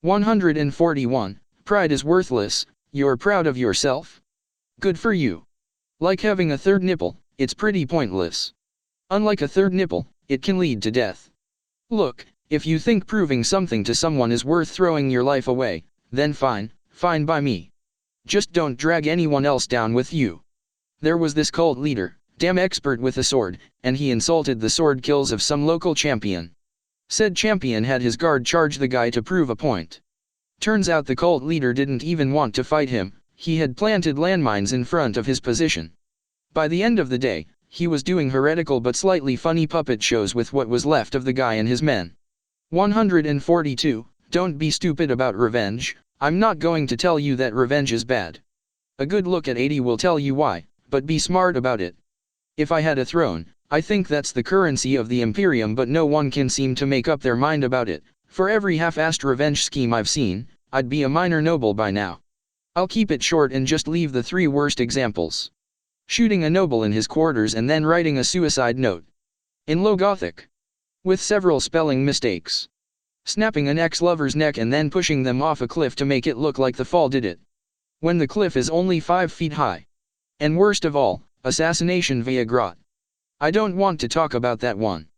141. Pride is worthless. You're proud of yourself? Good for you. Like having a third nipple, it's pretty pointless. Unlike a third nipple, it can lead to death. Look, if you think proving something to someone is worth throwing your life away, then fine, fine by me. Just don't drag anyone else down with you. There was this cult leader, damn expert with a sword, and he insulted the sword kills of some local champion. Said champion had his guard charge the guy to prove a point. Turns out the cult leader didn't even want to fight him, he had planted landmines in front of his position. By the end of the day, he was doing heretical but slightly funny puppet shows with what was left of the guy and his men. 142. Don't be stupid about revenge. I'm not going to tell you that revenge is bad. A good look at 80 will tell you why, but be smart about it. If I had a throne, I think that's the currency of the Imperium, but no one can seem to make up their mind about it. For every half-assed revenge scheme I've seen, I'd be a minor noble by now. I'll keep it short and just leave the 3 worst examples. Shooting a noble in his quarters and then writing a suicide note. In Low Gothic. With several spelling mistakes. Snapping an ex-lover's neck and then pushing them off a cliff to make it look like the fall did it. When the cliff is only 5 feet high. And worst of all, assassination via grot. I don't want to talk about that one.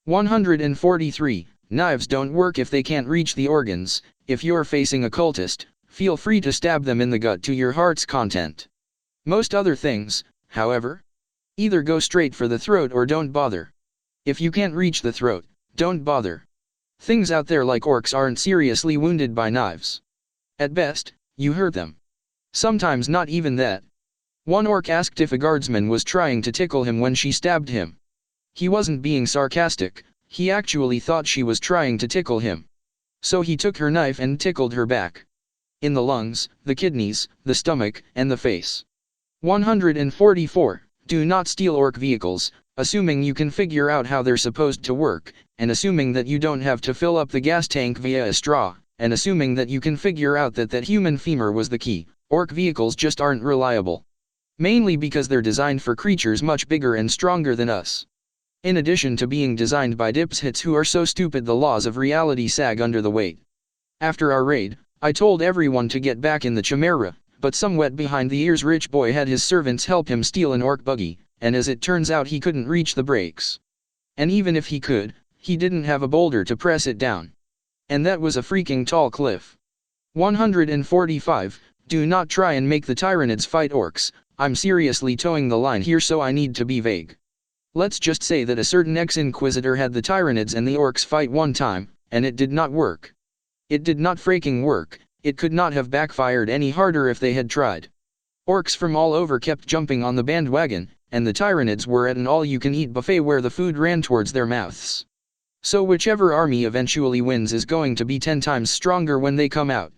143. Knives don't work if they can't reach the organs. If you're facing a cultist, feel free to stab them in the gut to your heart's content. Most other things, however, either go straight for the throat or don't bother. If you can't reach the throat, don't bother. Things out there like orcs aren't seriously wounded by knives. At best, you hurt them. Sometimes not even that. One orc asked if a guardsman was trying to tickle him when she stabbed him. He wasn't being sarcastic, he actually thought she was trying to tickle him. So he took her knife and tickled her back. In the lungs, the kidneys, the stomach, and the face. 144. Do not steal orc vehicles, assuming you can figure out how they're supposed to work, and assuming that you don't have to fill up the gas tank via a straw, and assuming that you can figure out that human femur was the key. Orc vehicles just aren't reliable. Mainly because they're designed for creatures much bigger and stronger than us. In addition to being designed by dipshits who are so stupid the laws of reality sag under the weight. After our raid, I told everyone to get back in the Chimera, but some wet behind the ears rich boy had his servants help him steal an orc buggy, and as it turns out he couldn't reach the brakes. And even if he could, he didn't have a boulder to press it down. And that was a freaking tall cliff. 145. Do not try and make the Tyranids fight orcs. I'm seriously towing the line here, so I need to be vague. Let's just say that a certain ex-inquisitor had the Tyranids and the orcs fight one time, and it did not work. It did not freaking work. It could not have backfired any harder if they had tried. Orcs from all over kept jumping on the bandwagon, and the Tyranids were at an all-you-can-eat buffet where the food ran towards their mouths. So whichever army eventually wins is going to be 10 times stronger when they come out.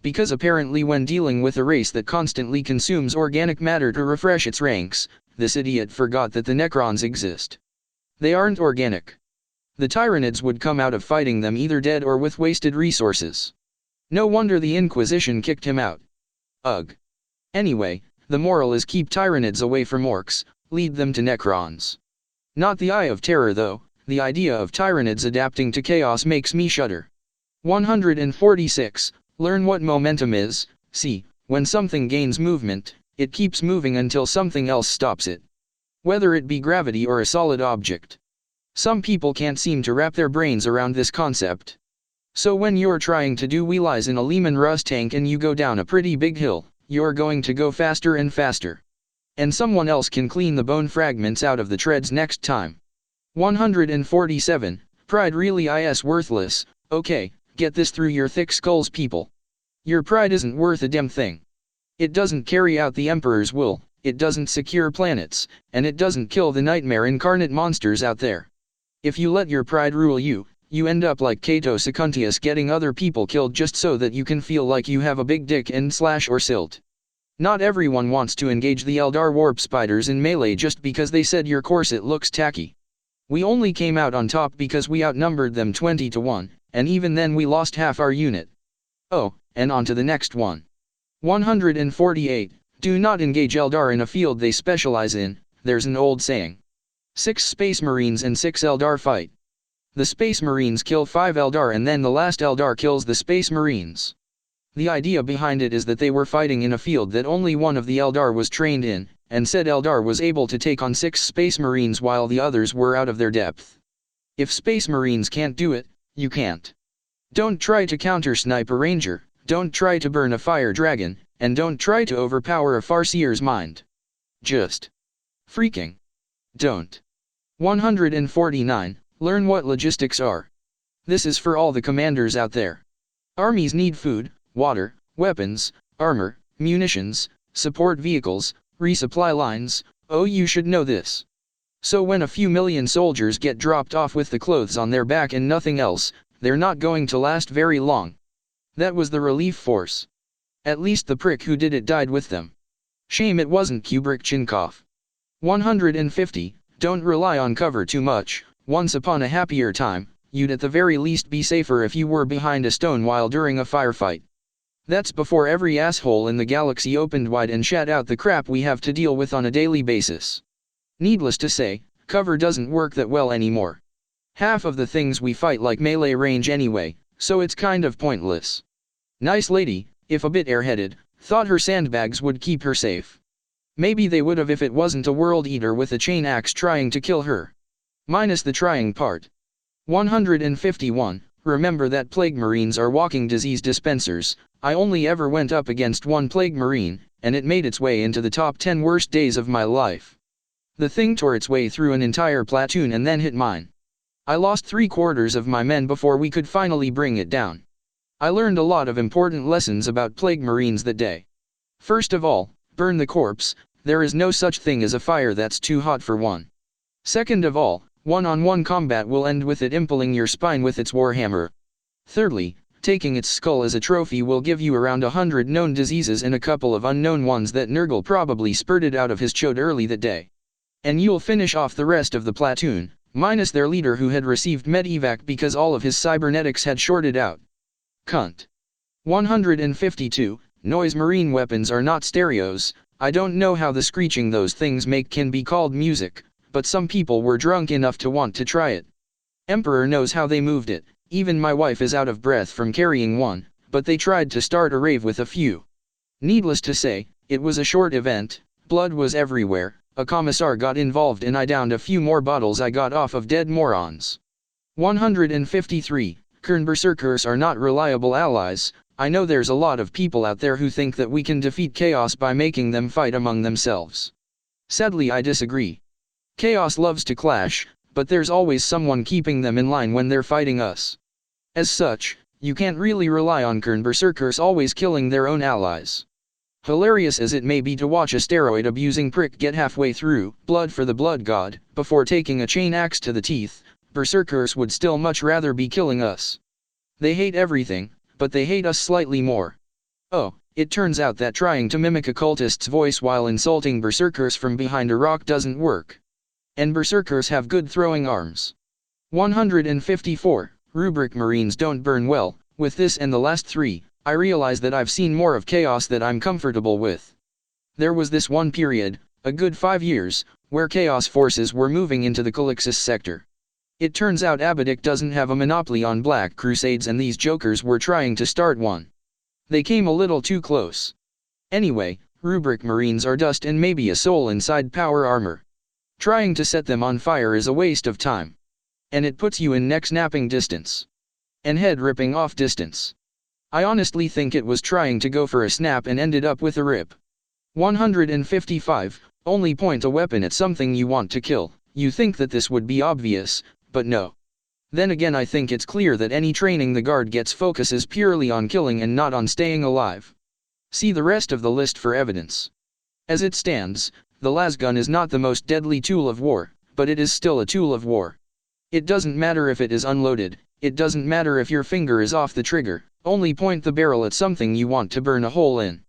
Because apparently when dealing with a race that constantly consumes organic matter to refresh its ranks, this idiot forgot that the Necrons exist. They aren't organic. The Tyranids would come out of fighting them either dead or with wasted resources. No wonder the Inquisition kicked him out. Ugh. Anyway, the moral is keep Tyranids away from orcs, lead them to Necrons. Not the Eye of Terror though, the idea of Tyranids adapting to chaos makes me shudder. 146. Learn what momentum is. See, when something gains movement, it keeps moving until something else stops it. Whether it be gravity or a solid object. Some people can't seem to wrap their brains around this concept. So when you're trying to do wheelies in a Lehman Russ tank and you go down a pretty big hill, you're going to go faster and faster. And someone else can clean the bone fragments out of the treads next time. 147. Pride really is worthless. Okay, get this through your thick skulls, people. Your pride isn't worth a damn thing. It doesn't carry out the Emperor's will, it doesn't secure planets, and it doesn't kill the nightmare incarnate monsters out there. If you let your pride rule you, you end up like Cato Secuntius getting other people killed just so that you can feel like you have a big dick and slash or silt. Not everyone wants to engage the Eldar warp spiders in melee just because they said your corset looks tacky. We only came out on top because we outnumbered them 20 to 1, and even then we lost half our unit. Oh, and on to the next one. 148. Do not engage Eldar in a field they specialize in. There's an old saying. 6 Space Marines and 6 Eldar fight. The Space Marines kill 5 Eldar and then the last Eldar kills the Space Marines. The idea behind it is that they were fighting in a field that only one of the Eldar was trained in, and said Eldar was able to take on 6 Space Marines while the others were out of their depth. If Space Marines can't do it, you can't. Don't try to counter-snipe a Ranger, don't try to burn a Fire Dragon, and don't try to overpower a Farseer's mind. Just freaking don't. 149. Learn what logistics are. This is for all the commanders out there. Armies need food, water, weapons, armor, munitions, support vehicles, resupply lines. Oh, you should know this. So when a few million soldiers get dropped off with the clothes on their back and nothing else, they're not going to last very long. That was the relief force. At least the prick who did it died with them. Shame it wasn't Kubrick Chinkov. 150. Don't rely on cover too much. Once upon a happier time, you'd at the very least be safer if you were behind a stone while during a firefight. That's before every asshole in the galaxy opened wide and shat out the crap we have to deal with on a daily basis. Needless to say, cover doesn't work that well anymore. Half of the things we fight like melee range anyway, so it's kind of pointless. Nice lady, if a bit airheaded, thought her sandbags would keep her safe. Maybe they would have if it wasn't a world eater with a chain axe trying to kill her. Minus the trying part. 151. Remember that plague marines are walking disease dispensers. I only ever went up against one plague marine, and it made its way into the top 10 worst days of my life. The thing tore its way through an entire platoon and then hit mine. I lost 3/4 of my men before we could finally bring it down. I learned a lot of important lessons about plague marines that day. First of all, burn the corpse. There is no such thing as a fire that's too hot for one. Second of all, one-on-one combat will end with it impaling your spine with its warhammer. Thirdly, taking its skull as a trophy will give you around 100 known diseases and a couple of unknown ones that Nurgle probably spurted out of his chode early that day. And you'll finish off the rest of the platoon, minus their leader who had received medevac because all of his cybernetics had shorted out. Cunt. 152. Noise marine weapons are not stereos. I don't know how the screeching those things make can be called music, but some people were drunk enough to want to try it. Emperor knows how they moved it, even my wife is out of breath from carrying one, but they tried to start a rave with a few. Needless to say, it was a short event, blood was everywhere, a commissar got involved and I downed a few more bottles I got off of dead morons. 153. Kern berserkers are not reliable allies. I know there's a lot of people out there who think that we can defeat chaos by making them fight among themselves. Sadly, I disagree. Chaos loves to clash, but there's always someone keeping them in line when they're fighting us. As such, you can't really rely on Kern berserkers always killing their own allies. Hilarious as it may be to watch a steroid-abusing prick get halfway through Blood for the Blood God before taking a chain axe to the teeth, berserkers would still much rather be killing us. They hate everything, but they hate us slightly more. Oh, it turns out that trying to mimic a cultist's voice while insulting berserkers from behind a rock doesn't work. And berserkers have good throwing arms. 154. Rubric Marines don't burn well. With this and the last 3, I realize that I've seen more of chaos that I'm comfortable with. There was this one period, a good 5 years, where chaos forces were moving into the Calixis sector. It turns out Abaddon doesn't have a monopoly on Black Crusades and these jokers were trying to start one. They came a little too close. Anyway, Rubric Marines are dust and maybe a soul inside power armor. Trying to set them on fire is a waste of time. And it puts you in neck-snapping distance. And head-ripping off distance. I honestly think it was trying to go for a snap and ended up with a rip. 155. Only point a weapon at something you want to kill. You think that this would be obvious, but no. Then again, I think it's clear that any training the guard gets focuses purely on killing and not on staying alive. See the rest of the list for evidence. As it stands, the lasgun is not the most deadly tool of war, but it is still a tool of war. It doesn't matter if it is unloaded, it doesn't matter if your finger is off the trigger, only point the barrel at something you want to burn a hole in.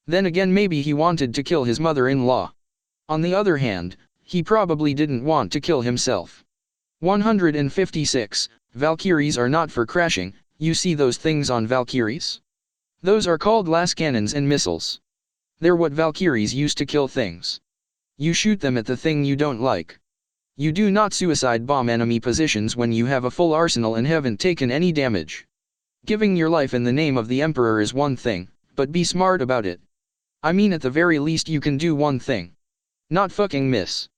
Then again, maybe he wanted to kill his mother-in-law. On the other hand, he probably didn't want to kill himself. 156. Valkyries are not for crashing. You see those things on Valkyries? Those are called las cannons and missiles. They're what Valkyries use to kill things. You shoot them at the thing you don't like. You do not suicide bomb enemy positions when you have a full arsenal and haven't taken any damage. Giving your life in the name of the Emperor is one thing, but be smart about it. I mean, at the very least you can do one thing. Not fucking miss.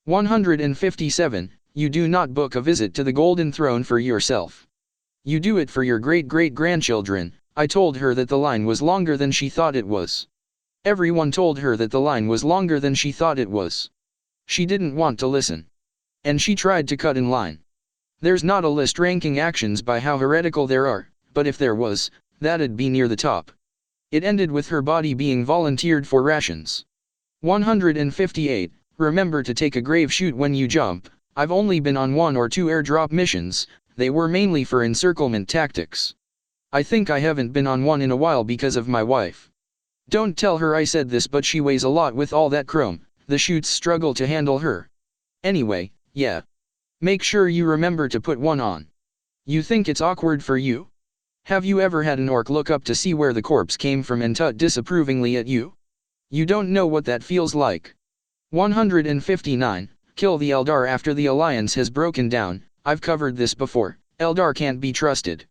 157. You do not book a visit to the Golden Throne for yourself. You do it for your great-great-grandchildren. I told her that the line was longer than she thought it was. Everyone told her that the line was longer than she thought it was. She didn't want to listen. And she tried to cut in line. There's not a list ranking actions by how heretical there are, but if there was, that'd be near the top. It ended with her body being volunteered for rations. 158. Remember to take a grave chute when you jump. I've only been on 1 or 2 airdrop missions, they were mainly for encirclement tactics. I think I haven't been on one in a while because of my wife. Don't tell her I said this, but she weighs a lot with all that chrome, the chutes struggle to handle her. Anyway, yeah. Make sure you remember to put one on. You think it's awkward for you? Have you ever had an orc look up to see where the corpse came from and tut disapprovingly at you? You don't know what that feels like. 159. Kill the Eldar after the alliance has broken down. I've covered this before. Eldar can't be trusted.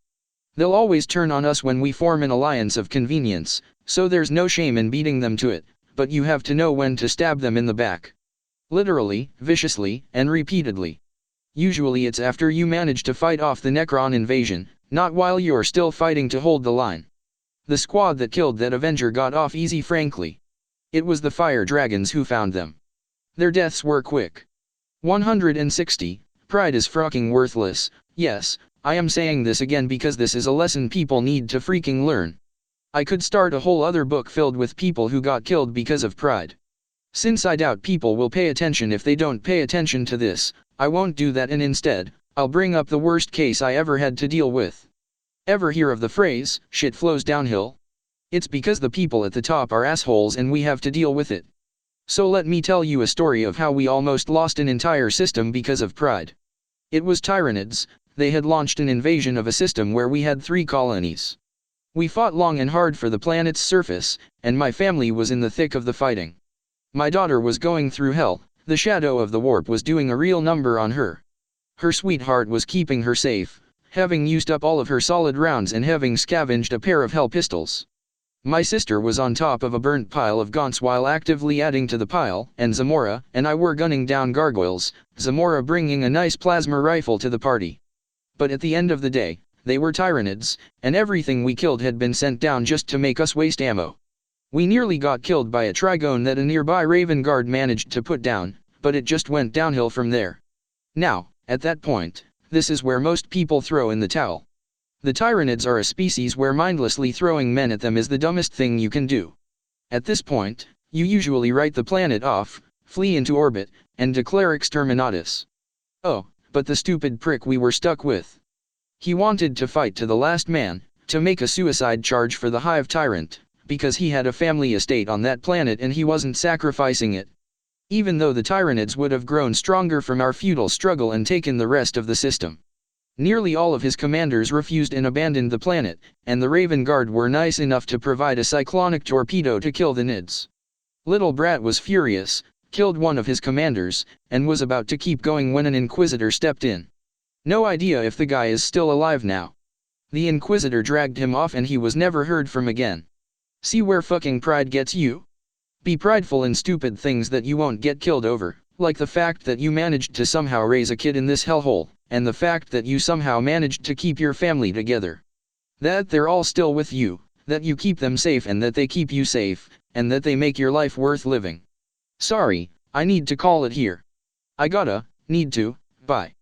They'll always turn on us when we form an alliance of convenience, so there's no shame in beating them to it, but you have to know when to stab them in the back. Literally, viciously, and repeatedly. Usually it's after you manage to fight off the Necron invasion, not while you're still fighting to hold the line. The squad that killed that Avenger got off easy, frankly. It was the fire dragons who found them. Their deaths were quick. 160. Pride is fucking worthless. Yes, I am saying this again because this is a lesson people need to freaking learn. I could start a whole other book filled with people who got killed because of pride. Since I doubt people will pay attention if they don't pay attention to this, I won't do that, and instead, I'll bring up the worst case I ever had to deal with. Ever hear of the phrase, shit flows downhill? It's because the people at the top are assholes and we have to deal with it. So let me tell you a story of how we almost lost an entire system because of pride. It was Tyranids. They had launched an invasion of a system where we had 3 colonies. We fought long and hard for the planet's surface, and my family was in the thick of the fighting. My daughter was going through hell, the shadow of the warp was doing a real number on her. Her sweetheart was keeping her safe, having used up all of her solid rounds and having scavenged a pair of hell pistols. My sister was on top of a burnt pile of gaunts while actively adding to the pile, and Zamora and I were gunning down gargoyles, Zamora bringing a nice plasma rifle to the party. But at the end of the day, they were Tyranids, and everything we killed had been sent down just to make us waste ammo. We nearly got killed by a Trigone that a nearby Raven Guard managed to put down, but it just went downhill from there. Now, at that point, this is where most people throw in the towel. The Tyranids are a species where mindlessly throwing men at them is the dumbest thing you can do. At this point, you usually write the planet off, flee into orbit, and declare exterminatus. Oh, but the stupid prick we were stuck with. He wanted to fight to the last man, to make a suicide charge for the Hive Tyrant, because he had a family estate on that planet and he wasn't sacrificing it. Even though the Tyranids would have grown stronger from our feudal struggle and taken the rest of the system. Nearly all of his commanders refused and abandoned the planet, and the Raven Guard were nice enough to provide a cyclonic torpedo to kill the Nids. Little Brat was furious, killed one of his commanders, and was about to keep going when an Inquisitor stepped in. No idea if the guy is still alive now. The Inquisitor dragged him off and he was never heard from again. See where fucking pride gets you? Be prideful in stupid things that you won't get killed over, like the fact that you managed to somehow raise a kid in this hellhole, and the fact that you somehow managed to keep your family together. That they're all still with you, that you keep them safe and that they keep you safe, and that they make your life worth living. Sorry, I need to call it here. Need to, bye.